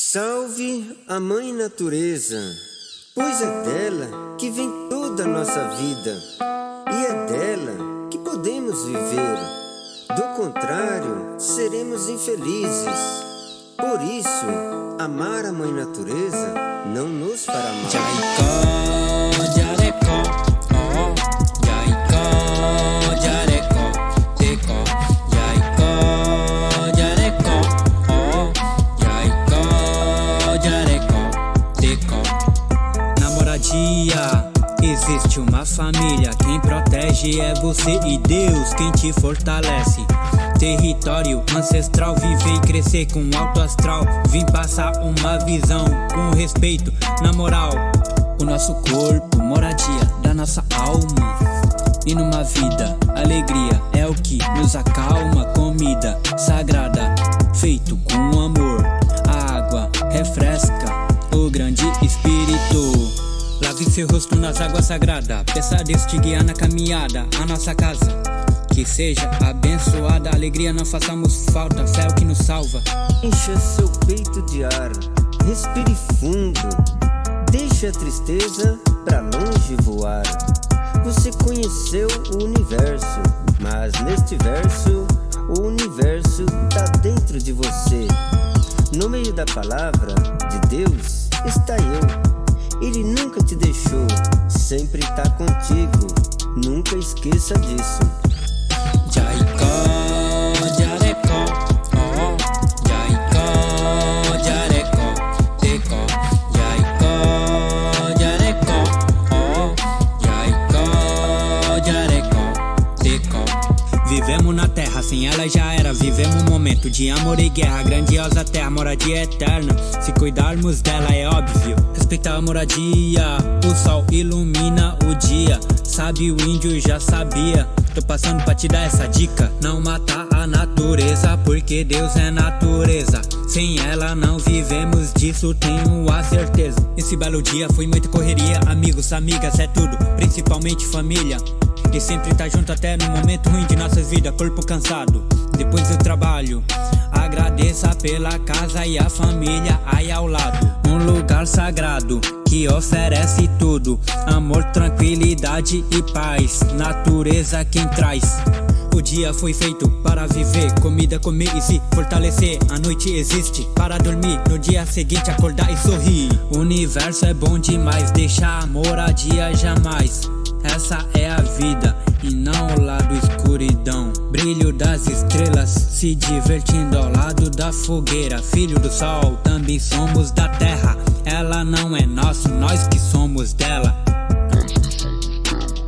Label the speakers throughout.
Speaker 1: Salve a Mãe Natureza, pois é dela que vem toda a nossa vida e é dela que podemos viver. Do contrário, seremos infelizes. Por isso, amar a Mãe Natureza não nos fará mal.
Speaker 2: Jarecó, oh, Jaicó, Jarecó, Teco, Jaicó, Jarecó, oh, Jaicó, Jarecó, Teco. Na moradia existe uma família, quem protege é você e Deus quem te fortalece. Território ancestral, viver e crescer com alto astral. Vim passar uma visão com respeito, na moral. O nosso corpo, moradia da nossa alma. E numa vida, alegria é o que nos acalma. Comida sagrada, feito com amor. A água refresca o grande espírito. Lave seu rosto nas águas sagradas. Peça a Deus te guiar na caminhada. A nossa casa que seja abençoada, alegria não façamos falta, fé é o que nos salva.
Speaker 1: Encha seu peito de ar, respire fundo, deixe a tristeza pra longe voar. Você conheceu o universo, mas neste verso, o universo tá dentro de você. No meio da palavra de Deus está eu. Ele nunca te deixou, sempre tá contigo, nunca esqueça disso.
Speaker 2: Jaicó, Jarecó, oh, Jaicó, Jarecó, Teco, Jaicó, Jarecó, oh, Jaicó, Jarecó, Teco. Vivemos na terra, sem ela já era. Vivemos um momento de amor e guerra. Grandiosa terra, moradia eterna. Se cuidarmos dela é óbvio. Respeitar a moradia, o sol ilumina o dia. Sabe, o índio já sabia. Tô passando pra te dar essa dica. Não matar a natureza, porque Deus é natureza. Sem ela não vivemos, disso tenho a certeza. Esse belo dia foi muita correria. Amigos, amigas, é tudo, principalmente família. E sempre tá junto até no momento ruim de nossas vidas. Corpo cansado, depois do trabalho. Agradeça pela casa e a família aí ao lado. Um lugar sagrado que oferece tudo: amor, tranquilidade e paz. Natureza quem traz. O dia foi feito para viver, comida, comer e se fortalecer. A noite existe para dormir, no dia seguinte acordar e sorrir. O universo é bom demais, deixa a moradia jamais. Essa é a vida e não o lado escuridão. Brilho das estrelas, se divertindo ao lado da fogueira. Filho do sol, também somos da terra. Ela não é nossa, nós que somos dela.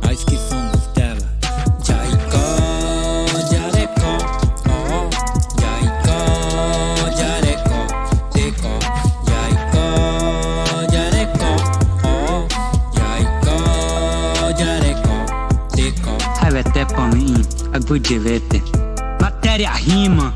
Speaker 2: Nós que somos dela. Jaicó, Jarecó, oh, Jaicó, Jarecó, Teco, Jaicó, Jarecó, oh, Jaicó, Jarecó, Teco.
Speaker 3: Hävete på mig, agudjevete. Matéria rima.